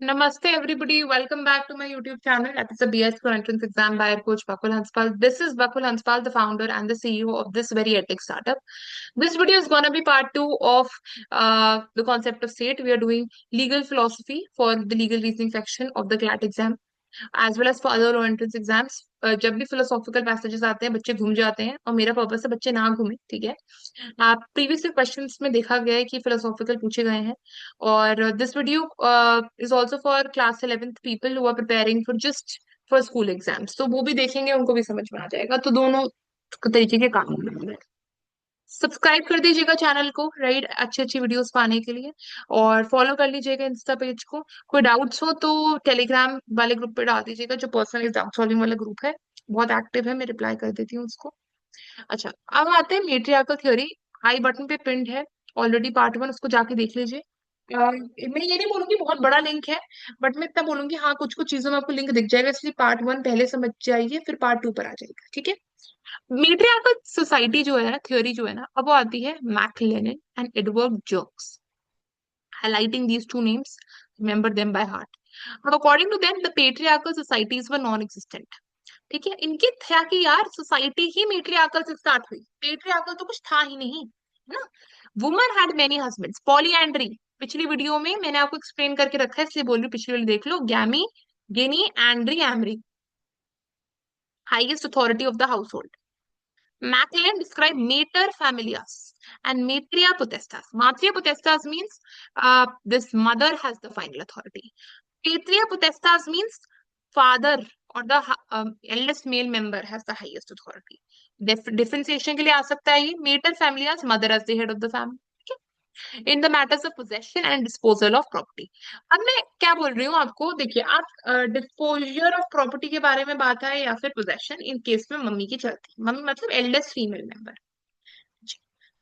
Namaste, everybody. Welcome back to my YouTube channel. That is a BS for Entrance Exam by Coach Bakul Hanspal. This is Bakul Hanspal, the founder and the CEO of this very epic startup. This video is going to be part two of the concept of state. We are doing legal philosophy for the legal reasoning section of the CLAT exam, as well as for other law entrance exams. जब भी philosophical passages आते हैं बच्चे घूम जाते हैं और मेरा पर्पस है बच्चे ना घूमे, ठीक है। आप प्रीवियस क्वेश्चंस में देखा गया है कि फिलोसॉफिकल पूछे गए हैं और this video is also for class 11th people who are preparing for just for school exams, तो वो भी देखेंगे, उनको भी समझ में आ जाएगा, तो दोनों तरीके के काम होंगे। सब्सक्राइब कर दीजिएगा चैनल को, राइट, अच्छी अच्छी वीडियोस पाने के लिए, और फॉलो कर लीजिएगा इंस्टा पेज को। कोई डाउट्स हो तो टेलीग्राम वाले ग्रुप पे डाल दीजिएगा, जो पर्सनल डाउट सॉल्विंग वाला ग्रुप है, बहुत एक्टिव है, मैं रिप्लाई कर देती हूँ उसको। अच्छा, अब आते हैं मेट्रियार्कल थ्योरी। आई बटन पे पिंड है ऑलरेडी पार्ट वन, उसको जाके देख लीजिए। मैं ये नहीं बोलूंगी बहुत बड़ा लिंक है, बट मैं इतना बोलूंगी हाँ कुछ कुछ चीजों में आपको लिंक दिख जाएगा, इसलिए पार्ट वन पहले समझ जाइए, फिर पार्ट टू पर आ जाएगा, ठीक है। मेट्रियार्कल सोसाइटी जो है ना, थ्योरी जो है ना, अब वो आती है McLennan and Edward Jerks, highlighting these two names, remember them by heart. अब according to them, the patriarchal societies were non-existent. ठीक है, इनके था कि यार सोसाइटी ही मेट्रियार्कल से स्टार्ट हुई, पेट्रियार्कल तो कुछ था ही नहीं, है ना। Woman had many husbands, polyandry, पिछली वीडियो में मैंने आपको एक्सप्लेन करके रखा है, इसलिए बोल रही हूँ, पिछली वाली देख लो। गैमी, गिनी, एंड्री, एमरी, highest authority of the household. Maclellan described mater familias and matria potestas. Matria potestas means this mother has the final authority. Patria potestas means father or the eldest male member has the highest authority. Differentiation के लिए आ सकता है ये mater familias, mother as the head of the family. In the matters of possession and disposal of property. अब मैं क्या बोल रही हूँ आपको, देखिए, आप डिस्पोजर ऑफ प्रॉपर्टी के बारे में बात है या फिर पोजेशन, इन केस में मम्मी की चलती है, मम्मी मतलब एल्डेस्ट फीमेल मेंबर।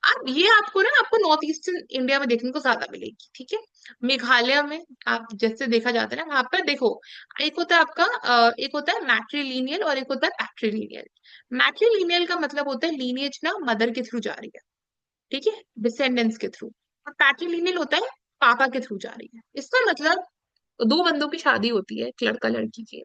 अब ये आपको ना, आपको नॉर्थ ईस्टर्न इंडिया में देखने को ज्यादा मिलेगी, ठीक है। मेघालय में आप जैसे देखा जाता है ना, वहां पर देखो, एक होता है आपका एक होता है मैट्रिलीनियल और एक होता है पैट्रिलीनियल। मैट्रिलीनियल का मतलब होता है लीनिएज ना मदर के थ्रू जा रही है, ठीक है, डिसेंडेंट्स के थ्रू। और पैट्रिलिनियल होता है पापा के थ्रू जा रही है। इसका मतलब दो बंदों की शादी होती है, एक लड़का लड़की की,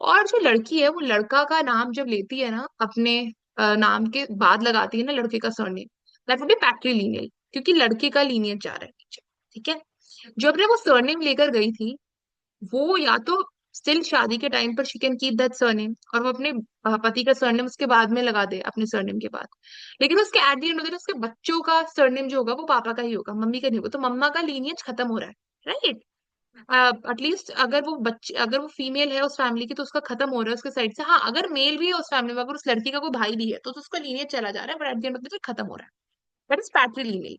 और जो लड़की है वो लड़का का नाम जब लेती है ना, अपने नाम के बाद लगाती है ना लड़के का सरनेम, दैट वुड बी पैट्रिलिनियल, क्योंकि लड़के का लीनियज जा रहा है नीचे, ठीक है। जो अपने वो सरनेम लेकर गई थी, वो या तो स्टिल शादी के टाइम पर she can keep that surname, और वो अपने पति का सरनेम उसके बाद में लगा दे अपने सरनेम के बाद, लेकिन उसके eight the end of the day उसके बच्चों का सरनेम जो होगा वो पापा का ही होगा, मम्मी का नहीं होगा, तो मम्मा का लीनियज खत्म हो रहा है, राइट। एटलीस्ट अगर वो फीमेल है उस फैमिली की तो उसका खत्म हो रहा है उसके साइड से। हाँ, अगर मेल भी है उस फैमिली में, अगर उस लड़की का कोई भाई भी है तो उसका लीनियज चला जा रहा है, but at the end of the day खत्म हो रहा है। That is पैट्रिलिनियल।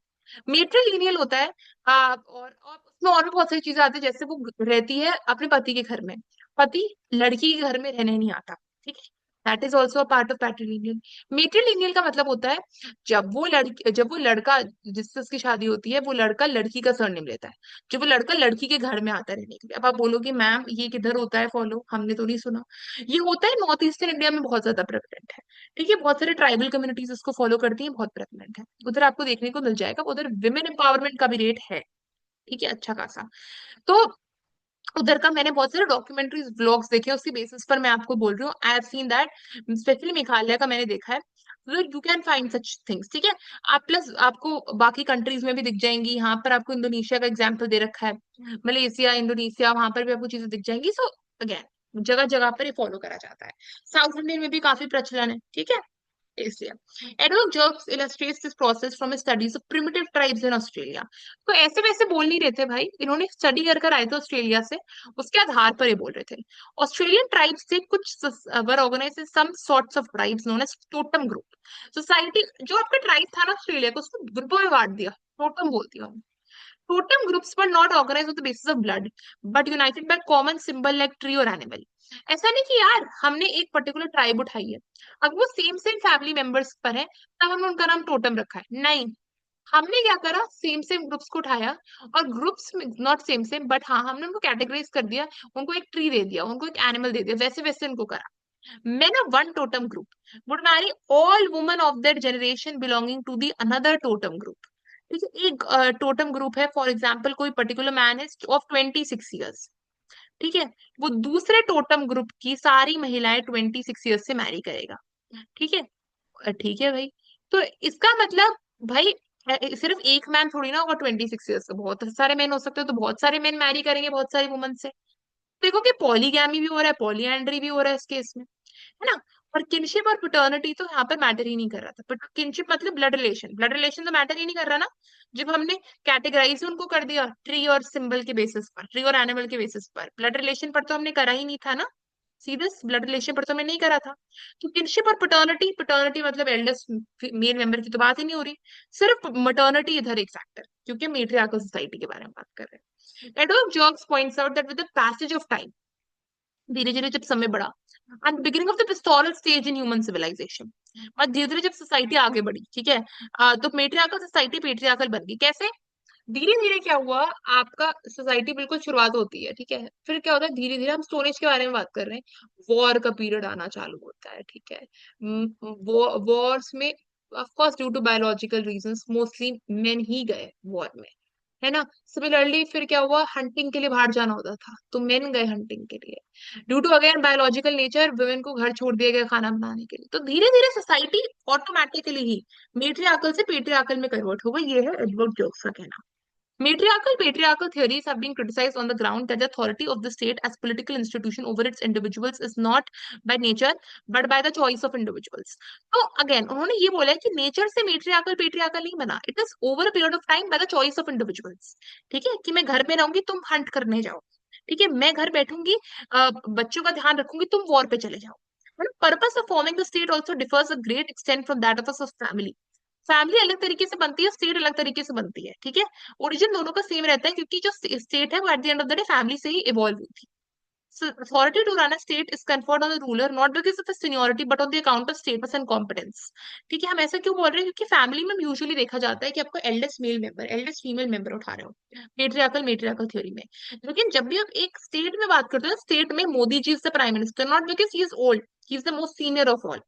मेट्रिलिनियल होता है और उसमें और भी बहुत सारी चीजें आती है, जैसे वो रहती है अपने पति के घर में, पति लड़की के घर में रहने नहीं आता, ठीक है। That is also a part of patrilineal. Matrilineal का मतलब होता है जब वो लड़का जिससे उसकी शादी होती है, वो लड़का लड़की का सरनेम लेता है, जब वो लड़का लड़की के घर में आता है रहने के लिए। अब आप बोलोगे मैम ये किधर होता है फॉलो, हमने तो नहीं सुना। ये होता है नॉर्थ ईस्टर्न इंडिया में, बहुत ज्यादा प्रेवलेंट है, ठीक है। बहुत सारे ट्राइबल कम्युनिटीज इसको फॉलो करती हैं, बहुत प्रेवलेंट है, उधर आपको देखने को मिल जाएगा। उधर विमेन एम्पावरमेंट का भी रेट है, ठीक है, अच्छा खासा। तो उधर का मैंने बहुत सारे डॉक्यूमेंट्रीज व्लॉग्स देखे हैं, उसकी बेसिस पर मैं आपको बोल रही हूँ। I have seen that, specially Meghalaya का मैंने देखा है, तो you can find such things, ठीक है। आप प्लस आपको बाकी कंट्रीज में भी दिख जाएंगी, यहाँ पर आपको इंडोनेशिया का एग्जाम्पल दे रखा है, मलेशिया, इंडोनेशिया, वहां पर भी आपको चीजें दिख जाएंगी। सो अगेन जगह जगह पर ये फॉलो करा जाता है। साउथ इंडियन में भी काफी प्रचलन है, ठीक है, इसलिए। Edward Jerks illustrates this process from his studies of primitive tribes in Australia. तो ऐसे वैसे बोल नहीं रहे थे भाई, इन्होंने स्टडी कर कर आए थे ऑस्ट्रेलिया से, उसके आधार पर ये बोल रहे थे। ऑस्ट्रेलियन ट्राइब्स से कुछ were organized in some sorts of tribes known as totem group. Society जो आपका ट्राइब था ना ऑस्ट्रेलिया का, उसको ग्रुपों में बांट दिया, टोटम बोलती हूँ। Totem groups were not organised on the basis of blood, but united by common symbol like tree और एनिमल। ऐसा नहीं कि यार हमने एक पर्टिकुलर ट्राइब उठाई है, अगर वो सेम सेम फैमिली मेंबर्स पर है तब हमने उनका नाम टोटम रखा है, नहीं। हमने क्या करा, सेम सेम ग्रुप्स को उठाया, और ग्रुप्स में नॉट सेम सेम, बट हाँ हमने उनको कैटेगराइज कर दिया, उनको एक ट्री दे दिया, उनको एक एनिमल दे दिया, वैसे वैसे उनको करा। Men of one totem group would marry all women of their generation belonging to the another totem group. ठीक है, एक टोटम ग्रुप है, फॉर एग्जाम्पल कोई पर्टिकुलर मैन है ऑफ 26 ईयर्स, ठीक है। वो दूसरे टोटम ग्रुप की सारी महिलाएं 26 ईयर्स से मैरी करेगा। ठीक है। ठीक है भाई। तो इसका मतलब भाई सिर्फ एक मैन थोड़ी ना होगा 26 ईयर्स का, बहुत सारे मैन हो सकते हैं, तो बहुत सारे मैन मैरी करेंगे बहुत सारी वुमन से। देखो कि पॉलीगैमी भी हो रहा है, पॉलीएंड्री भी हो रहा है इस केस में, है ना। और किनशिप और पैटर्निटी तो यहाँ पर मैटर ही नहीं कर रहा था, बट किनशिप मतलब ब्लड रिलेशन, ब्लड रिलेशन तो मैटर ही नहीं कर रहा ना। जब हमने कैटेगराइज ही उनको कर दिया ट्री और सिंबल के बेसिस पर, ट्री और एनिमल के बेसिस पर, ब्लड रिलेशन पर तो हमने करा ही नहीं था ना। सीधे ब्लड रिलेशन पर तो हमने नहीं करा था। तो किनशिप और पैटर्निटी, पैटर्निटी मतलब एल्डेस्ट मेल मेंबर की तो बात ही नहीं हो रही, सिर्फ मैटर्निटी इधर एक फैक्टर, क्योंकि मेट्रियार्कल सोसाइटी के बारे में बात कर रहे हैं। Adolf Jobs points out that with the passage of time, धीरे धीरे जब समय बढ़ा, and beginning of the pastoral stage in human civilization, और धीरे धीरे जब सोसाइटी आगे बढ़ी, ठीक है, तो मेट्रियार्कल सोसाइटी पेट्रियार्कल बन गई। कैसे? धीरे धीरे क्या हुआ, आपका सोसाइटी बिल्कुल शुरुआत होती है, ठीक है, फिर क्या होता है धीरे धीरे, हम स्टोन एज के बारे में बात कर रहे हैं, वॉर का पीरियड आना चालू होता है, ठीक है। वॉर्स में of course due to biological reasons mostly men ही गए वॉर में, है ना। सिमिलरली फिर क्या हुआ, हंटिंग के लिए बाहर जाना होता था तो मेन गए हंटिंग के लिए। Due to again biological nature women को घर छोड़ दिया गया खाना बनाने के लिए। तो धीरे धीरे सोसाइटी ऑटोमेटिकली ही मेट्रियार्कल से पेट्रियार्कल में कन्वर्ट हो गई। ये है एडवर्ड जोक्स का कहना। Matriarchal patriarchal theories have been criticized on the ground that the authority of the state as political institution over its individuals is not by nature but by the choice of individuals. तो again उन्होंने ये बोला है कि nature से matriarchal patriarchal नहीं बना, it is over a period of time by the choice of individuals. ठीक है, कि मैं घर में रहूंगी तुम हंट करने जाओ, ठीक है, मैं घर बैठूंगी बच्चों का ध्यान रखूंगी तुम वॉर पे चले जाओ। Purpose of forming the state also differs a great extent from that of a family. Family अलग तरीके से बनती है, स्टेट अलग तरीके से बनती है, ठीक है। ओरिजिन दोनों का सेम रहता है, क्योंकि जो स्टेट है वो eight the end of the day family से ही इवॉल्व हुई थी। So authority to run a state is conferred on the ruler not because of his seniority but on the account of status and competence। ठीक है, हम ऐसा क्यों बोल रहे हैं, क्योंकि फैमिली में यूजुअली देखा जाता है कि आपको eldest male member eldest female member उठा रहे हो मेट्रियार्कल मेट्रियार्कल थ्योरी में। लेकिन जब भी आप एक स्टेट में बात करते हो, स्टेट में Modi ji is the prime minister not because he is old, he is the most senior of all,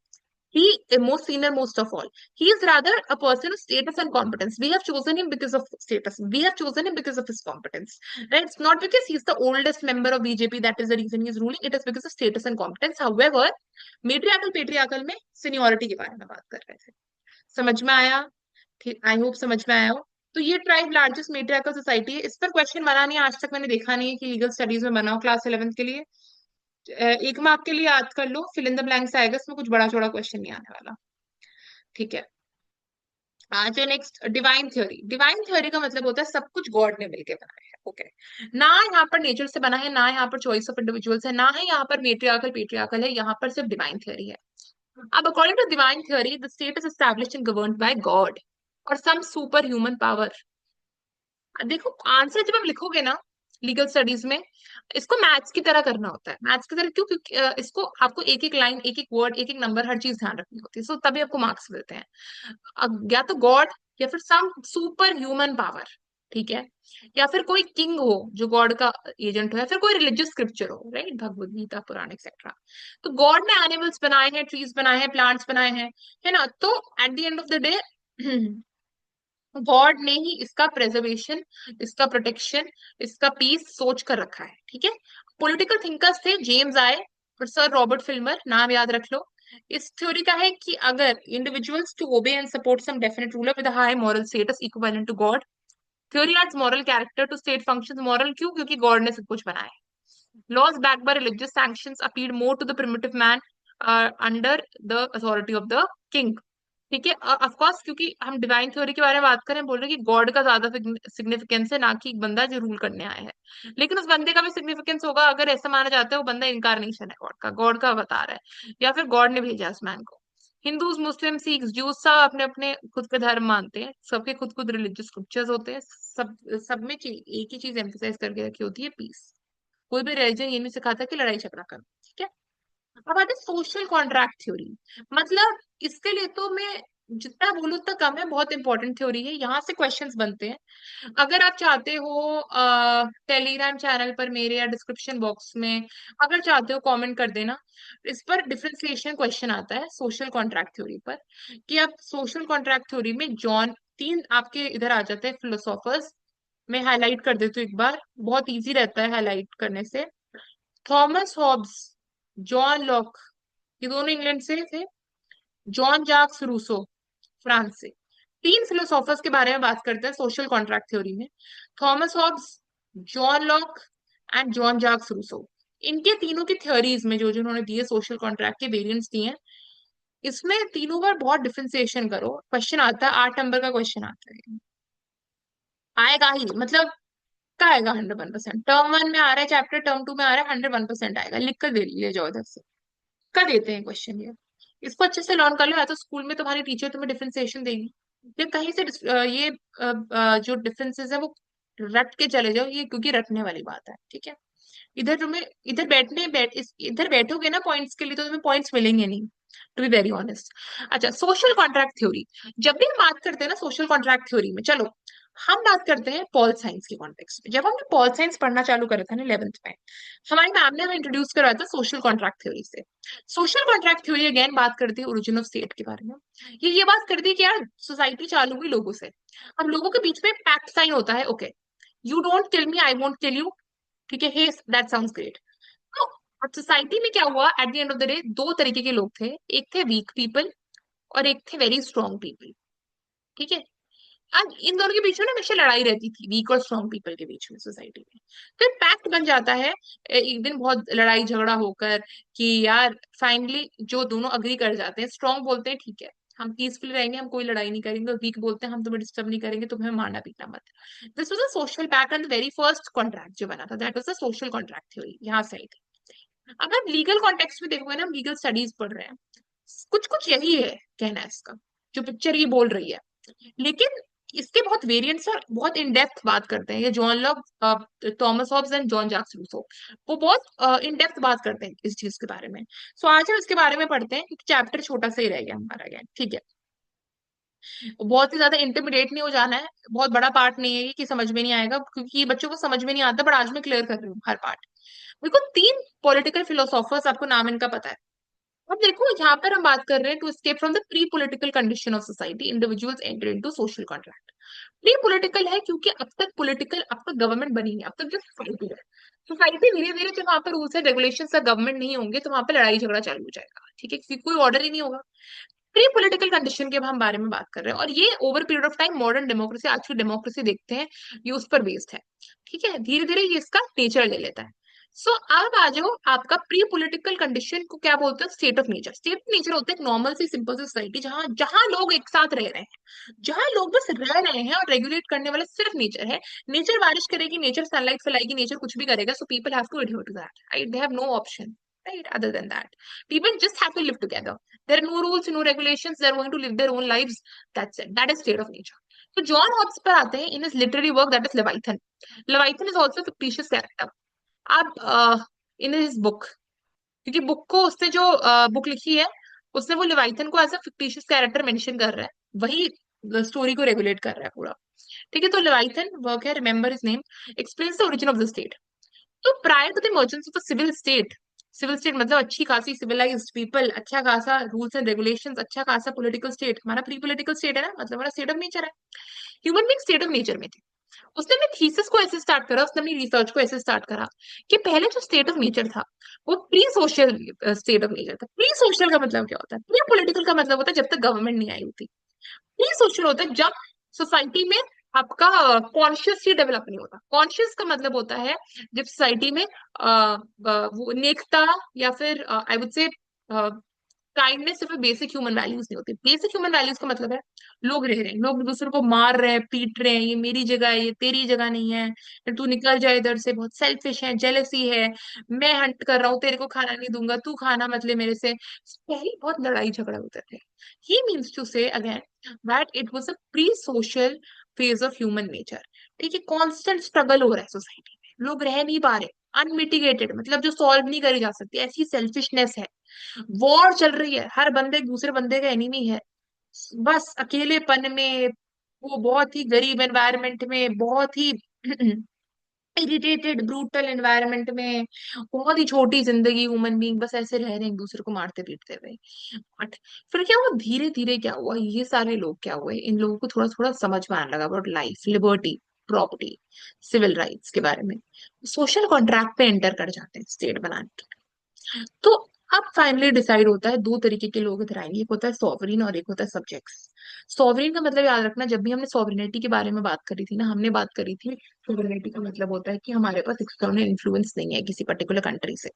he most senior most of all. He is rather a person of status and competence. We have chosen him because of status, we have chosen him because of his competence, right? It's not because he's the oldest member of BJP that is the reason he's ruling, it is because of status and competence. However, matriarchal patriarchal में seniority के बारे में बात कर रहे थे। समझ में आया? ठीक, आई होप समझ में आया हो। तो ये ट्राइब लार्जेस्ट मेट्रियार्कल सोसाइटी है, इस पर क्वेश्चन बना नहीं है आज तक, मैंने देखा नहीं है कि लीगल स्टडीज में बना हो क्लास 11th के लिए। एक मार्क के लिए याद कर लो, फिल इन द ब्लैंक्स आएगा, इसमें कुछ बड़ा चौड़ा क्वेश्चन नहीं आने वाला। ठीक है। जो next divine theory, divine theory का मतलब होता है सब कुछ गॉड ने मिलके बनाया है। ओके, ना यहाँ पर नेचर से बना है, ना यहाँ पर चॉइस ऑफ इंडिविजुअल्स है, ना है यहाँ पर मेट्रियार्कल पेट्रियार्कल है, यहाँ पर सिर्फ डिवाइन थ्योरी है। अब according to divine theory the state is established and governed by God और सम सुपर ह्यूमन पावर। देखो आंसर जब आप लिखोगे ना लीगल स्टडीज में, इसको मैथ्स की तरह करना होता है। मैथ्स की तरह क्यों? क्योंकि इसको आपको एक एक लाइन एक एक वर्ड एक एक नंबर हर चीज ध्यान रखनी होती है, सो तभी आपको मार्क्स मिलते हैं। या तो गॉड या फिर सम सुपर ह्यूमन पावर, ठीक है, या फिर कोई किंग हो जो गॉड का एजेंट हो, या फिर कोई रिलीजियस स्क्रिप्चर हो, राइट, भगवद गीता पुराण एक्सेट्रा। तो गॉड ने एनिमल्स बनाए हैं, ट्रीज बनाए हैं, प्लांट्स बनाए हैं, है ना। तो eight the end of the day God ने ही इसका प्रेजर्वेशन, इसका प्रोटेक्शन, इसका पीस सोच कर रखा है, ठीक है। पॉलिटिकल थिंकर्स थे जेम्स आए और सर रॉबर्ट फिल्मर, नाम याद रख लो। इस थ्योरी का है कि अगर individuals to obey and support some definite ruler with high moral status equivalent to God, theory aids moral character to state functions. Moral क्यों? क्योंकि गॉड ने सब कुछ बनाया है। Laws backed by religious sanctions appealed more to the primitive man under the authority of the king। ठीक है, of course क्योंकि हम डिवाइन थ्योरी के बारे में बात करें, बोल रहे हैं कि गॉड का ज्यादा सिग्निफिकेंस है, ना कि एक बंदा जो रूल करने आया है। लेकिन उस बंदे का भी सिग्निफिकेंस होगा अगर ऐसा माना जाता है वो बंदा इनकारनेशन है गॉड का, गॉड का अवतार है, या फिर गॉड ने भेजा उस मैन को। हिंदूज मुस्लिम सिख्स जूस सब अपने अपने खुद के धर्म मानते हैं, सबके खुद खुद रिलीजियस स्क्रिप्चर्स होते हैं, सब में एक ही चीज एम्फेसाइज करके रखी होती है, पीस। कोई भी रिलीजन ये नहीं सिखाता कि लड़ाई झगड़ा करो, ठीक है। अब आते सोशल कॉन्ट्रैक्ट थ्योरी। मतलब इसके लिए तो मैं जितना बोलूँ उतना कम है, बहुत इंपॉर्टेंट थ्योरी है, यहाँ से क्वेश्चंस बनते हैं। अगर आप चाहते हो टेलीग्राम चैनल पर मेरे या डिस्क्रिप्शन बॉक्स में अगर चाहते हो कमेंट कर देना, इस पर डिफरेंशिएशन क्वेश्चन आता है सोशल कॉन्ट्रैक्ट थ्योरी पर, कि आप सोशल कॉन्ट्रैक्ट थ्योरी में जॉन, तीन आपके इधर आ जाते हैं फिलोसोफर्स। मैं हाईलाइट कर देती हूँ एक बार, बहुत इजी रहता है हाईलाइट करने से। थॉमस हॉब्स, जॉन लॉक, ये दोनों इंग्लैंड से थे। जॉन जाक्स रूसो, फ्रांस से। तीन फिलोसोफर्स के बारे में बात करते हैं सोशल कॉन्ट्रैक्ट थ्योरी में। Thomas Hobbes, John Locke and John Jacques Rousseau. इनके तीनों की थ्योरीज में जो जो उन्होंने दिए सोशल कॉन्ट्रैक्ट के वेरिएंट्स दिए हैं, इसमें तीनों बार बहुत डिफरेंशिएशन करो, क्वेश्चन आता है, 8 नंबर का क्वेश्चन आता है, आएगा ही, मतलब का आएगा 101%। टर्म 1 में आ रहा है चैप्टर, टर्म 2 में आ रहा है, 101% आएगा, लिख कर दे ले जाओ इधर से। कर देते हैं क्वेश्चन ये। इसको अच्छे से लर्न कर लो, या तो स्कूल में तुम्हारी टीचर तुम्हें डिफरेंशिएशन देगी, या कहीं से ये जो डिफरेंसेस है वो रट के चले जाओ, ये क्योंकि रटने वाली बात है, ठीक है। इधर तुम्हें, इधर बैठोगे ना पॉइंट्स के लिए, तो तुम्हें पॉइंट्स मिलेंगे नहीं, टू बी वेरी ऑनेस्ट। अच्छा, सोशल कॉन्ट्रैक्ट थ्योरी। जब भी हम बात करते हैं ना सोशल कॉन्ट्रैक्ट थ्योरी में, चलो हम बात करते हैं पॉल साइंस के कॉन्टेक्स्ट में। जब हमने पॉल साइंस पढ़ना चालू करा था ना 11th में, हमारी मैम ने हमें इंट्रोड्यूस करवाया था सोशल कॉन्ट्रैक्ट थ्योरी से। सोशल कॉन्ट्रैक्ट थ्योरी अगेन बात करती है ओरिजिन ऑफ स्टेट के बारे में। ये बात करती है कि यार सोसाइटी चालू हुई लोगों से, अब लोगों के बीच में पैक्ट साइन होता है, okay, you don't kill me, I won't kill you, ठीक है, हे दैट साउंड्स ग्रेट। तो अब सोसाइटी में क्या हुआ, eight the end of the day दो तरीके के लोग थे, एक थे वीक पीपल और एक थे वेरी स्ट्रॉन्ग पीपल, ठीक है। अब इन दोनों के बीच में ना हमेशा लड़ाई रहती थी, वीक और स्ट्रॉन्ग पीपल के बीच में सोसाइटी में। तो पैक्ट बन जाता है एक दिन बहुत लड़ाई झगड़ा होकर, कि यार फाइनली जो दोनों अग्री कर जाते हैं, स्ट्रॉन्ग बोलते हैं ठीक है हम पीसफुल रहेंगे, हम कोई लड़ाई नहीं करेंगे, और वीक बोलते हैं हम तुम्हें डिस्टर्ब नहीं करेंगे, तुम्हें मारना पीटना मत। This was a social pact and the very first contract जो बना था, that was the social contract theory, यहाँ से आई थी। अगर लीगल कॉन्टेक्स्ट में देखोगे ना, हम लीगल स्टडीज पढ़ रहे हैं, कुछ कुछ यही है कहना है इसका, जो पिक्चर ये बोल रही है। लेकिन इसके बहुत वेरिएंट्स और बहुत इन डेप्थ बात करते हैं ये John Locke, Thomas Hobbes and John Jacques Rousseau, वो बहुत इन डेप्थ बात करते हैं इस चीज के बारे में। सो आज हम इसके बारे में पढ़ते हैं, एक चैप्टर छोटा सा ही रह गया हमारा, ज्ञान ठीक है, बहुत ही ज्यादा इंटिमिडेट नहीं हो जाना है, बहुत बड़ा पार्ट नहीं है ये कि समझ में नहीं आएगा, क्योंकि बच्चों को समझ में नहीं आता, बट आज मैं क्लियर कर रही हूँ हर पार्ट। देखो तीन पॉलिटिकल फिलोसोफर्स, आपको नाम इनका पता है। अब देखो यहाँ पर हम बात कर रहे हैं, to escape from the pre political condition of society individuals enter into social contract. Pre political है क्योंकि अब तक पॉलिटिकल, अब तक गवर्नमेंट बनी नहीं, अब तक जो सोसाइटी है, सोसाइटी धीरे धीरे जब वहां पर रूल्स एंड रेगुलेशन का गवर्नमेंट नहीं होंगे, तो वहां पर लड़ाई झगड़ा चालू हो जाएगा, ठीक है, क्योंकि कोई ऑर्डर ही नहीं होगा। प्री पॉलिटिकल कंडीशन के हम बारे में बात कर रहे हैं, और ये over period of time modern democracy, आज की डेमोक्रेसी देखते हैं, ये उस पर बेस्ड है, ठीक है, धीरे धीरे ये इसका नेचर ले लेता है। सो अब आ जाओ, आपका प्री पॉलिटिकल कंडीशन को क्या बोलते हैं, state of nature. State of nature होता है एक नॉर्मल सी सिंपल सी सोसाइटी, जहां जहां लोग एक साथ रह रहे हैं, जहां लोग बस रह रहे हैं, और रेगुलेट करने वाला सिर्फ नेचर है। नेचर बारिश करेगी, नेचर सनलाइट फैलाएगी, नेचर कुछ भी करेगा, so people have to adhere to that, right, they have no option, right, other than that people just have to live together. There are no rules, no regulations, they're going to live their own lives, that's it, that is state of nature. So John Hobbes पर आते हैं, in his literary work that is Leviathan. Leviathan is also a fictitious character. आप in his book, क्योंकि book को उसने जो book लिखी है, उसने वो लिवाइथन को as a fictitious character mention कर रहा है, वही स्टोरी को रेगुलेट कर रहा है पूरा, ठीक है। तो लिवाइथन वर्क है, remember his name, explains the origin of the state. तो prior to the emergence of the civil state, civil state मतलब अच्छी खासी सिविलाइज्ड पीपल, अच्छा खासा रूल्स एंड रेगुलेशंस, अच्छा खासा पॉलिटिकल स्टेट, हमारा प्री पॉलिटिकल स्टेट है ना, मतलब हमारा स्टेट ऑफ नेचर है, human being state of nature में थे। उसने अपने थीसिस को ऐसे स्टार्ट करा, उसने अपनी रिसर्च को ऐसे स्टार्ट करा कि पहले जो स्टेट ऑफ नेचर था, वो pre social state of nature था। प्री सोशल का मतलब क्या होता है, प्री पॉलिटिकल का मतलब होता है जब तक गवर्नमेंट नहीं आई होती। प्री सोशल होता है जब सोसाइटी में आपका कॉन्शियसली डेवलप नहीं होता। कॉन्शियस का मतलब होता है जब सोसाइटी में वो नेकता, या फिर आई वुड से काइंडनेस, सिर्फ बेसिक ह्यूमन वैल्यूज नहीं होती। बेसिक ह्यूमन वैल्यूज का मतलब है लोग रह रहे हैं, लोग एक दूसरे को मार रहे हैं, पीट रहे हैं, ये मेरी जगह है, ये तेरी जगह नहीं है, फिर तू निकल जाए इधर से, बहुत सेल्फिश है, जेलसी है, मैं हंट कर रहा हूँ, तेरे को खाना नहीं दूंगा, तू खाना मत ले मेरे से। पहले बहुत लड़ाई झगड़ा होते थे। ही मीन्स टू से again that it was a pre social phase of human nature, ठीक है। कॉन्स्टेंट स्ट्रगल हो रहा है सोसाइटी में, लोग रह नहीं पा रहे, अनमिटिगेटेड, मतलब जो सॉल्व नहीं करी जा सकती, ऐसी सेल्फिशनेस है। वॉर चल रही है, हर बंदे एक दूसरे बंदे का एनिमी है, बस अकेलेपन में, वो बहुत ही गरीब एनवायरनमेंट में, बहुत ही इरिटेटेड ब्रूटल एनवायरनमेंट में, बहुत ही छोटी जिंदगी, ह्यूमन बीइंग बस ऐसे रह रहे हैं एक दूसरे को मारते पीटते हुए। बट फिर क्या हुआ, धीरे धीरे क्या हुआ, ये सारे लोग क्या हुए, इन लोगों को थोड़ा थोड़ा समझ में आने लगा about life, liberty, property, civil rights के बारे में, सोशल कॉन्ट्रैक्ट पे एंटर कर जाते हैं स्टेट बनाने के। तो अब फाइनली डिसाइड होता है, दो तरीके के लोग इधर आएंगे, एक होता है सॉवरिन और एक होता है सब्जेक्ट्स। सॉवरिन का मतलब याद रखना, जब भी हमने सॉवरिनिटी के बारे में बात करी थी ना, हमने बात करी थी सॉवरिनिटी का मतलब होता है कि हमारे पास एक्सटर्नल इन्फ्लुएंस नहीं है किसी पर्टिकुलर कंट्री से।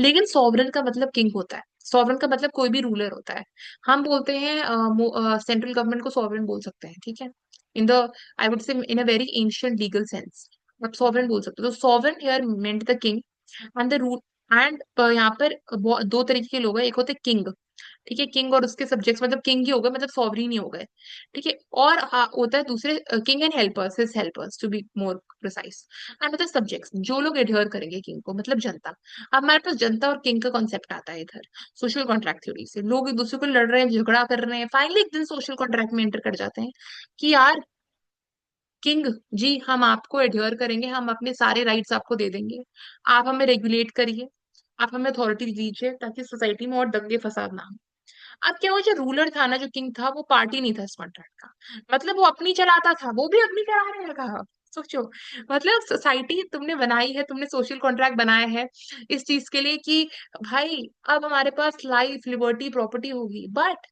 लेकिन सॉवरन का मतलब किंग होता है, सॉवरन का मतलब कोई भी रूलर होता है। हम बोलते हैं सेंट्रल गवर्नमेंट को सॉवरन बोल सकते हैं, ठीक है, in the, I would say in a very ancient legal sense आप सॉवरन बोल सकते हो। तो sovereign here meant the king and the rule. And यहाँ पर दो तरीके के लोग हैं, एक होते किंग, ठीक है, किंग और उसके सब्जेक्ट्स, मतलब किंग ही हो गए, मतलब सॉवरीन ही हो गए, ठीक है। और होता है दूसरे king and helpers, his helpers to be more precise. And होता है सब्जेक्ट्स, जो लोग एडहियर करेंगे किंग को, मतलब जनता। अब हमारे पास जनता और किंग का कॉन्सेप्ट आता है इधर सोशल कॉन्ट्रैक्ट थ्योरी से। लोग एक दूसरे को लड़ रहे हैं, झगड़ा कर रहे हैं, फाइनली एक दिन सोशल कॉन्ट्रैक्ट में एंटर कर जाते हैं कि यार किंग जी, हम आपको एडहियर करेंगे, हम अपने सारे राइट्स आपको दे देंगे, आप हमें रेगुलेट करिए, आप हमें अथॉरिटी दीजिए, ताकि सोसाइटी में और दंगे फसाद ना हो। अब क्या, वो जो रूलर था ना, जो किंग था, वो पार्टी नहीं था इस कॉन्ट्रैक्ट का, मतलब वो अपनी चलाता था, वो भी अपनी चलाने लगा। सोचो, मतलब सोसाइटी तुमने बनाई है, तुमने सोशल कॉन्ट्रैक्ट बनाया है इस चीज के लिए कि भाई अब हमारे पास लाइफ, लिबर्टी, प्रॉपर्टी होगी, बट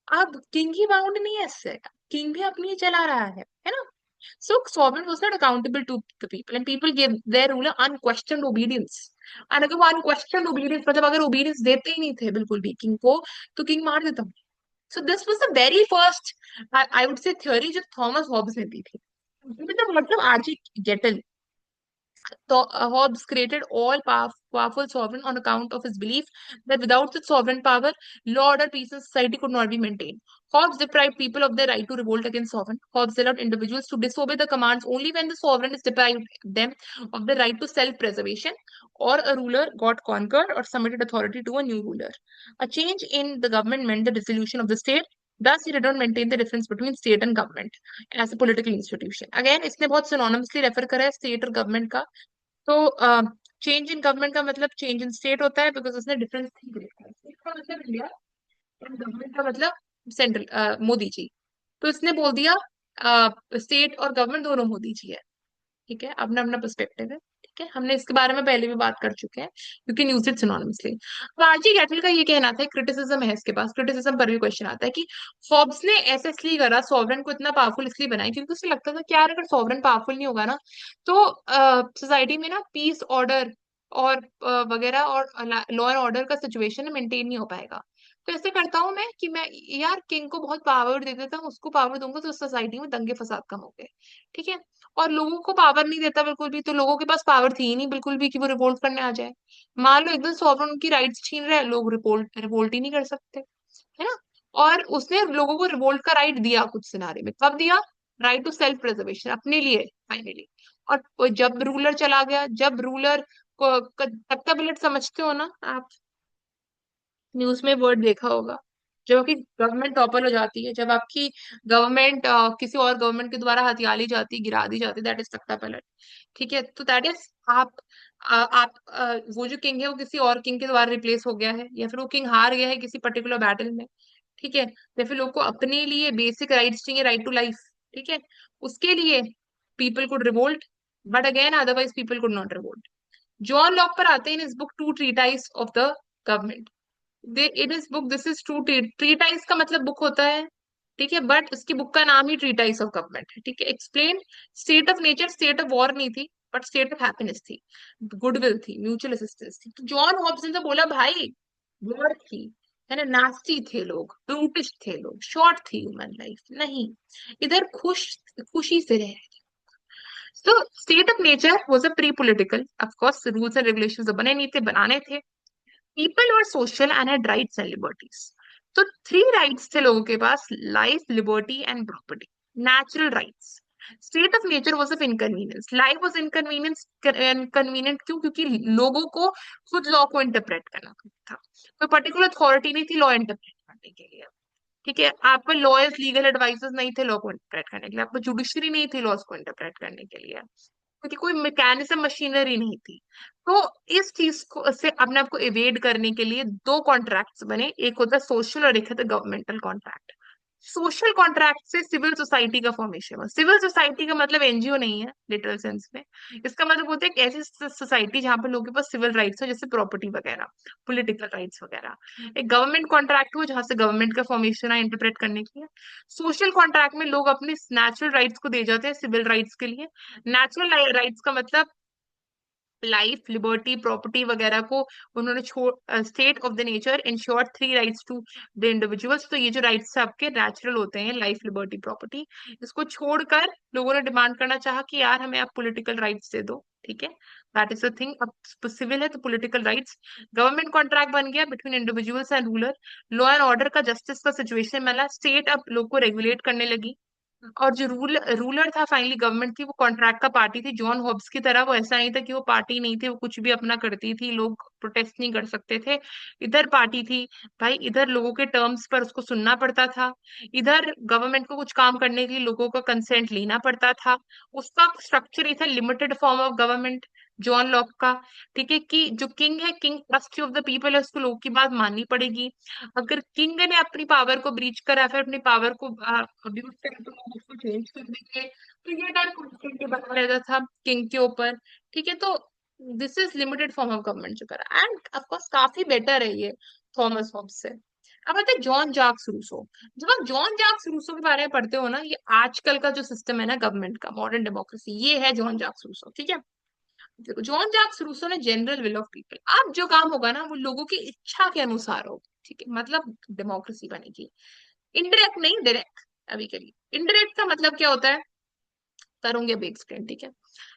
अब किंग ही बाउंड नहीं है इससे, किंग भी अपनी ही चला रहा है ना। So sovereign was not accountable to the people, and people gave their ruler unquestioned obedience. And अगर वो unquestioned obedience, मतलब अगर obedience देते ही नहीं थे बिल्कुल भी किंग को, तो किंग मार देता। So this was the very first, I would say, theory जो थॉमस हॉब्स ने दी थी। मतलब RG गेटल, Hobbes created all powerful sovereign on account of his belief that without such sovereign power, law, order, peace, and society could not be maintained. Hobbes deprived people of their right to revolt against sovereign. Hobbes allowed individuals to disobey the commands only when the sovereign is deprived them of the right to self-preservation, or a ruler got conquered or submitted authority to a new ruler. A change in the government meant the dissolution of the state. Thus, he did not maintain the difference between state and government as a political institution. Again, इसने बहुत synonymously refer करा है state और government का। तो change in government का मतलब change in state होता है, बिकॉज उसने डिफरेंस नहीं किया। स्टेट का मतलब इंडिया और गवर्नमेंट का मतलब सेंट्रल, मोदी जी। तो इसने बोल दिया स्टेट और गवर्नमेंट दोनों मोदी जी है, ठीक है, अपना अपना पर्सपेक्टिव है, ठीक है, हमने इसके बारे में पहले भी बात कर चुके हैं, you can use it synonymously. अब आरजी गैटल का ये कहना था, क्रिटिसिज्म है इसके पास, क्रिटिसिज्म पर भी क्वेश्चन आता है कि फॉर्ब्स ने ऐसा इसलिए करा, सॉवरन को इतना पावरफुल इसलिए बनाया क्योंकि उसे लगता था कि यार अगर सॉवरन पावरफुल नहीं होगा ना, तो सोसाइटी में ना पीस, ऑर्डर और वगैरह और लॉ एंड ऑर्डर का सिचुएशन मेंटेन नहीं हो पाएगा। तो ऐसे करता हूँ मैं कि मैं यार किंग को बहुत पावर दे देता हूँ, उसको पावर दूंगा तो सोसाइटी में दंगे फसाद कम हो गए, ठीक है। और लोगों को पावर नहीं देता बिल्कुल भी, तो लोगों के पास पावर थी ही नहीं बिल्कुल भी कि वो रिवोल्ट करने आ जाए। मान लो एकदम सॉवरन उनकी राइट्स छीन रहे हैं, लोग रिवोल्ट रिवोल्ट ही नहीं कर सकते, है ना। और उसने लोगों को रिवोल्ट का राइट दिया कुछ सिनारे में, कब दिया, राइट टू सेल्फ प्रिजर्वेशन, अपने लिए फाइनली। और वो जब रूलर चला गया, जब रूलर को तख्ता बुलेट समझते हो ना आप, न्यूज में वर्ड देखा होगा, जब आपकी गवर्नमेंट टॉपल हो जाती है, जब आपकी गवर्नमेंट किसी और गवर्नमेंट के द्वारा हथिया ली जाती है, गिरा दी जाती है, दैट इज तख्ता पलट, ठीक है। तो दैट इज आप वो जो किंग है वो किसी और किंग के द्वारा रिप्लेस हो गया है, या फिर वो किंग हार गया है किसी पर्टिकुलर बैटल में, ठीक है। या फिर लोग को अपने लिए बेसिक राइट्स चाहिए, राइट टू लाइफ, ठीक है, उसके लिए people could revolt, but again otherwise people could not revolt. John Locke पर आते हैं in his book two treatise of the government. In his book this is true, treatise का मतलब बुक होता है, ठीक है, बट उसकी बुक का नाम ही ट्रीटाइज ऑफ गवर्नमेंट है, ठीक है। Explain state of nature, state of war नहीं थी, बट स्टेट ऑफ हैप्पीनेस थी, गुडविल थी, म्यूचुअल असिस्टेंस थी। तो जॉन हॉब्स ने तो बोला भाई वॉर थी, है ना, नास्टी थे लोग, ब्रूटिश थे लोग, शॉर्ट थी ह्यूमन लाइफ, नहीं, इधर खुशी से रहे। So state of nature was a pre-political, of course, rules and regulations तो बने नहीं थे, बनाने थे। People were social and had rights and liberties. तो थ्री राइट्स थे लोगों के पास, life, liberty and property, natural rights. State of nature was of inconvenience, life was inconvenience, convenient क्यों, क्योंकि लोगों को खुद लॉ को इंटरप्रेट करना था, कोई पर्टिकुलर अथॉरिटी नहीं थी लॉ इंटरप्रेट करने के लिए, ठीक है। आपको लॉयर्स, लीगल एडवाइजर्स नहीं थे लॉ को इंटरप्रेट करने के लिए, आपको जुडिशरी नहीं थी लॉस को इंटरप्रेट करने के लिए, क्योंकि कोई मैकेनिज्म, मशीनरी नहीं थी। तो इस चीज को से अपने आप को एवेड करने के लिए दो कॉन्ट्रैक्ट्स बने, एक होता है सोशल और एक होता है गवर्नमेंटल कॉन्ट्रैक्ट। सोशल कॉन्ट्रैक्ट से सिविल सोसाइटी का फॉर्मेशन हुआ। सिविल सोसाइटी का मतलब एनजीओ नहीं है लिटरल सेंस में। इसका मतलब होता है एक ऐसी सोसाइटी जहां पर लोगों के पास सिविल राइट्स हो, जैसे प्रॉपर्टी वगैरह, पॉलिटिकल राइट्स वगैरह। एक गवर्नमेंट कॉन्ट्रैक्ट हुआ जहां से गवर्नमेंट का फॉर्मेशन है इंटरप्रेट करने के लिए। सोशल कॉन्ट्रैक्ट में लोग अपने नेचुरल राइट्स को दे जाते हैं सिविल राइट्स के लिए। नेचुरल राइट्स का मतलब लाइफ, लिबर्टी, प्रॉपर्टी वगैरह को उन्होंने छोड़, state of the nature ensure three rights to the individuals. तो ये जो राइट्स आपके नेचुरल होते हैं, लाइफ, लिबर्टी, प्रॉपर्टी, इसको छोड़कर लोगों ने डिमांड करना चाहा कि यार हमें आप पॉलिटिकल राइट्स दे दो, ठीक है। That is the thing. अब सिविल है तो पॉलिटिकल राइट्स। गवर्नमेंट कॉन्ट्रैक्ट बन गया between individuals and ruler. Law and order का, जस्टिस का सिचुएशन मिला, स्टेट अब लोग को रेगुलेट करने लगी। और जो रूलर था, फाइनली गवर्नमेंट थी, वो कॉन्ट्रैक्ट का पार्टी थी। जॉन हॉब्स की तरह वो ऐसा नहीं था कि वो पार्टी नहीं थी, वो कुछ भी अपना करती थी, लोग प्रोटेस्ट नहीं कर सकते थे। इधर पार्टी थी भाई, इधर लोगों के टर्म्स पर उसको सुनना पड़ता था। इधर गवर्नमेंट को कुछ काम करने के लिए लोगों का कंसेंट लेना पड़ता था। उसका स्ट्रक्चर ही था limited form of government, John Locke का। ठीक है, कि जो किंग है, king trust of the people है, उसको लोगों की बात माननी पड़ेगी। अगर किंग ने अपनी पावर को ब्रीच करा, फिर अपनी पावर को अब्यूज करा, तो लोग उसको चेंज कर देंगे। तो ये डर कॉन्स्टेंटली बना रहता था किंग के ऊपर। ठीक है, तो this is limited form of government जो करा, एंड ऑफकोर्स काफी बेटर है ये थॉमस हॉब्स से। अब आते हैं जॉन जाक्स रूसो। जब आप जॉन जाक्स रूसो के बारे में पढ़ते हो ना, ये आजकल का जो सिस्टम है ना गवर्नमेंट का, मॉडर्न डेमोक्रेसी, ये है जॉन जाक्स रूसो। ठीक है, देखो जॉन जाक्स रूसो ने जनरल विल ऑफ पीपल, अब जो काम होगा ना वो लोगों की इच्छा के अनुसार होगा। ठीक है, मतलब डेमोक्रेसी बनेगी। इनडायरेक्ट नहीं, डायरेक्ट। अभी के लिए इनडायरेक्ट का मतलब क्या होता है, करूंगी अभी एक्सप्लेन। ठीक है,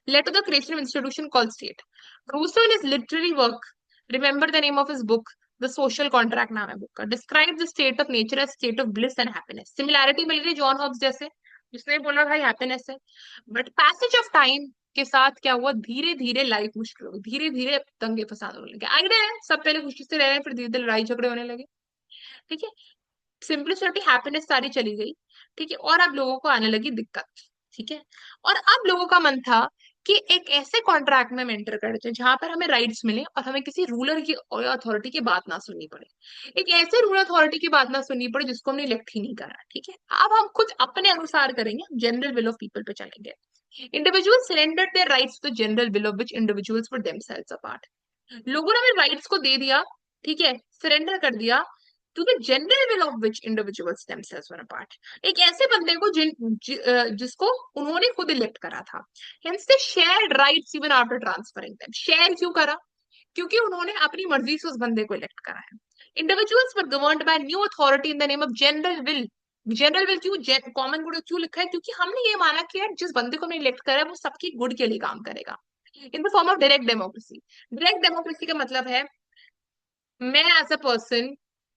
let the creation of institution called state. Rousseau in his literary work, remember the name of his book, the social contract नाम है बुक का, describe the state of nature as state of bliss and happiness. Similarity मिल रही John Hobbs जैसे, जिसने बोला भाई happiness है। बट पैसेज ऑफ टाइम के साथ क्या हुआ, धीरे धीरे लाइफ मुश्किल हो गई, धीरे धीरे दंगे फसाद होने लगे। आइडिया है, सब पहले खुशी से रह रहे हैं, फिर धीरे धीरे लड़ाई झगड़े होने लगे। ठीक है, सिंपलिसिटी, हैप्पीनेस सारी चली गई। ठीक है, और अब लोगों को आने लगी दिक्कत। ठीक है, और अब लोगों का मन था कि एक ऐसे कॉन्ट्रैक्ट में हम एंटर करते हैं जहां पर हमें राइट्स मिले और हमें किसी रूलर की अथॉरिटी की बात ना सुननी पड़े। एक ऐसे रूलर अथॉरिटी की बात ना सुननी पड़े जिसको हमने इलेक्ट ही नहीं करा। ठीक है, अब हम कुछ अपने अनुसार करेंगे, जनरल विल ऑफ पीपल पे चलेंगे। Individual surrendered their rights to general will of which individuals were themselves a part. लोगों ने अपने राइट्स को दे दिया। ठीक है, सरेंडर कर दिया to the general will of which individuals themselves were a part. एक ऐसे बंदे को जिसको उन्होंने खुद इलेक्ट करा था। Hence they shared rights even after transferring them. Share क्यों करा, क्योंकि उन्होंने अपनी मर्जी से उस बंदे को इलेक्ट करा है। Individuals were governed bye new authority in the name of general will. General will क्यों, कॉमन गुड क्यों लिखा है, क्योंकि हमने ये माना कि यार जिस बंदे को हमने इलेक्ट करा है वो सबकी गुड के लिए काम करेगा। In the form of direct democracy. Direct democracy का मतलब है मैं एज अ पर्सन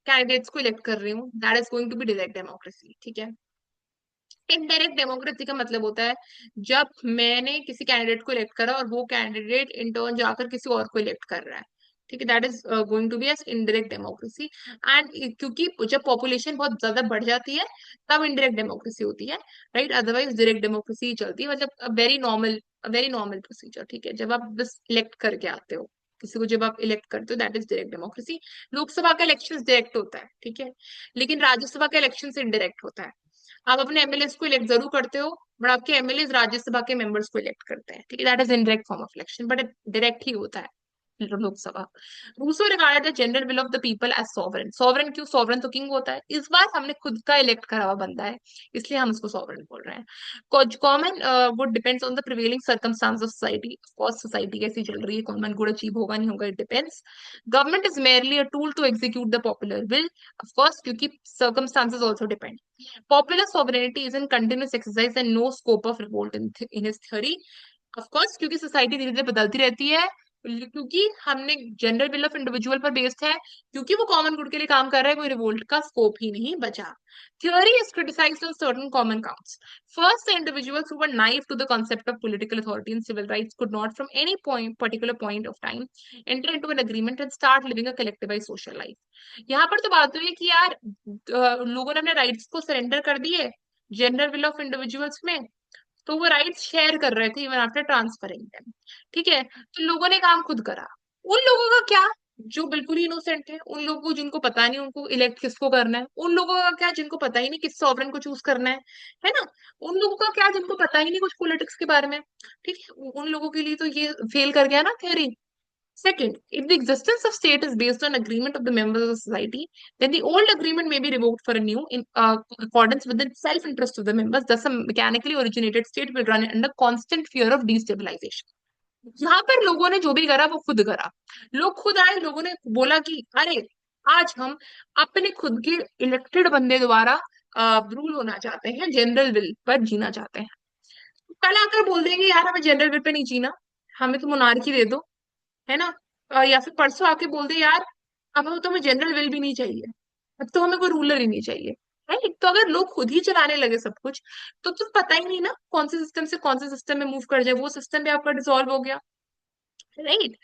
कैंडिडेट्स को इलेक्ट कर रही हूँ, that is going to be direct democracy. ठीक है, इनडायरेक्ट डेमोक्रेसी का मतलब होता है जब मैंने किसी कैंडिडेट को इलेक्ट करा और वो कैंडिडेट इन टर्न जाकर किसी और को इलेक्ट कर रहा है। ठीक है, that is going to be as indirect democracy. And क्योंकि जब पॉपुलेशन बहुत ज्यादा बढ़ जाती है तब इनडायरेक्ट डेमोक्रेसी होती है, राइट। अदरवाइज डायरेक्ट डेमोक्रेसी चलती है, मतलब वेरी नॉर्मल प्रोसीजर। ठीक है, जब आप बस इलेक्ट करके आते हो किसी को, जब आप इलेक्ट करते हो that is direct democracy. Lok Sabha का इलेक्शन डायरेक्ट होता है, ठीक है, लेकिन राज्यसभा का इलेक्शन इनडायरेक्ट होता है। आप अपने एमएलए को इलेक्ट जरूर करते हो, बट आपके एमएलए राज्यसभा के मेंबर्स को इलेक्ट करते हैं। ठीक है, that is indirect form of election, but direct ही होता है लोकसभा। Rousseau regarded the general will of the people as sovereign. Sovereign क्यों, सॉवरेन तो किंग होता है, इस बार हमने खुद का इलेक्ट करा हुआ बंदा है, इसलिए हम उसको सॉवरेन बोल रहे हैं। Common good depends on the prevailing circumstance of society. Of course society कैसी चल रही है, कॉमन गुड अचीव होगा नहीं होगा, it depends. Government is merely a tool to execute the popular will, of course, क्योंकि circumstances also depend. Popular sovereignty is in continuous exercise and no scope of revolt in his theory. Of course, क्योंकि society धीरे धीरे बदलती रहती है, क्योंकि हमने general will of individual पर बेस्ड है, क्योंकि वो कॉमन गुड के लिए काम कर रहा है, कोई रिवोल्ट का स्कोप ही नहीं बचा। Theory is criticized on certain common counts. First, the individuals who were naive to the concept of political authority and civil rights could not, from any particular point of time, enter into an agreement and start living a collectivized social life. यहाँ पर तो बात हुई है कि यार लोगों ने अपने राइट्स को सरेंडर कर दिए जनरल विल ऑफ इंडिविजुअल्स में, तो वो राइट्स शेयर कर रहे थे इवन आफ्टर ट्रांसफरिंग देम। ठीक है, तो लोगों ने काम खुद करा। उन लोगों का क्या, जो बिल्कुल ही इनोसेंट है, उन लोगों को जिनको पता नहीं उनको इलेक्ट किसको करना है, उन लोगों का क्या जिनको पता ही नहीं किस सॉवरेन को चूज करना है ना, उन लोगों का क्या जिनको पता ही नहीं कुछ पॉलिटिक्स के बारे में। ठीक है, उन लोगों के लिए तो ये फेल कर गया ना theory. Second, if the existence of state is based on agreement of the members of the society, then the old agreement may be revoked for a new in accordance with the self-interest of the members. Thus, a mechanically originated state will run under constant fear of destabilization. यहाँ पर लोगों ने जो भी करा वो खुद करा। लोग खुद आए, लोगों ने बोला कि अरे आज हम अपने खुद के इलेक्टेड बंदे द्वारा रूल होना चाहते हैं, जनरल विल पर जीना चाहते हैं। कल आकर बोल देंगे यार हमें जनरल विल पे नहीं जीना, हमें तो मोनार्की दे दो, है ना। या फिर परसों आके बोल दे यार अब हम तुम्हें जनरल विल भी नहीं चाहिए, अब तो हमें कोई रूलर ही नहीं चाहिए। राइट, तो अगर लोग खुद ही चलाने लगे सब कुछ, तो पता ही नहीं ना कौन से सिस्टम से कौन से सिस्टम में मूव कर जाए, वो सिस्टम भी आपका डिसॉल्व हो गया। राइट,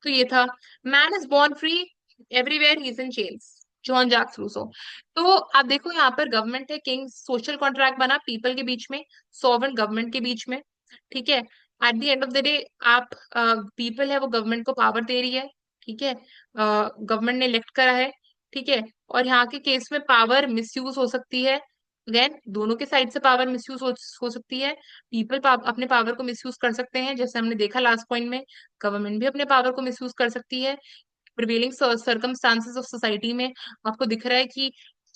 तो ये था man is born free everywhere he is in chains, Jean Jacques Rousseau. तो आप देखो यहाँ पर गवर्नमेंट है किंग, सोशल कॉन्ट्रैक्ट बना पीपल के बीच में, सॉवरेन गवर्नमेंट के बीच में। ठीक है, eight the end of the day आप पीपल है वो गवर्नमेंट को पावर दे रही है। ठीक है, गवर्नमेंट ने इलेक्ट करा है। ठीक है, और यहाँ के केस में पावर मिसयूज हो सकती है। अगेन दोनों के साइड से पावर मिसयूज हो सकती है। पीपल अपने पावर को मिसयूज कर सकते हैं, जैसे हमने देखा लास्ट पॉइंट में। गवर्नमेंट भी अपने पावर को मिसयूज कर सकती है। प्रिवेलिंग सर्कमस्टांसेस ऑफ सोसाइटी में आपको दिख रहा है कि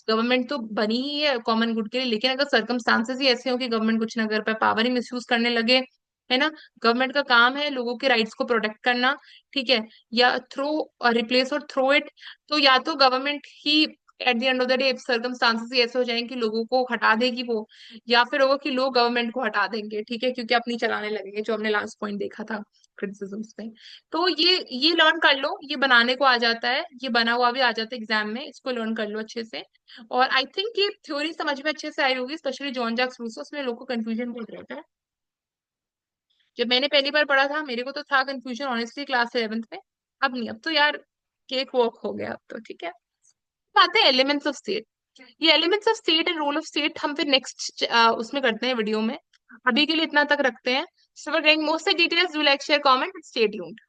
गवर्नमेंट तो बनी ही है कॉमन गुड के लिए, लेकिन अगर सर्कमस्टांसेस ही ऐसे हो कि गवर्नमेंट कुछ ना कर पाए, पावर ही मिसयूज करने लगे, है ना। गवर्नमेंट का काम है लोगों के राइट्स को प्रोटेक्ट करना। ठीक है, या थ्रो रिप्लेस और थ्रो इट, तो या तो गवर्नमेंट ही at the end of the day circumstances ही ऐसे हो जाएंगे कि लोगों को हटा देगी वो, या फिर होगा कि लोग गवर्नमेंट को हटा देंगे। ठीक है, क्योंकि अपनी चलाने लगेंगे, जो हमने लास्ट पॉइंट देखा था क्रिटिसिज्म्स में। तो ये लर्न कर लो, ये बनाने को आ जाता है, ये बना हुआ भी आ जाता है एग्जाम में, इसको लर्न कर लो अच्छे से। और आई थिंक ये थ्योरी समझ में अच्छे से आई होगी, स्पेशली जॉन जैक्स रूसो, उसमें लोगों को कंफ्यूजन बहुत रहता है। जब मैंने पहली बार पढ़ा था मेरे को तो था कंफ्यूजन ऑनेस्टली क्लास 11th में, अब नहीं, अब तो यार केक वॉक हो गया अब तो। ठीक है, अब आते हैं एलिमेंट्स ऑफ स्टेट। ये elements of state and role of state हम फिर नेक्स्ट उसमें करते हैं वीडियो में, अभी के लिए इतना तक रखते हैं। So for getting most details do like share comment, stay tuned.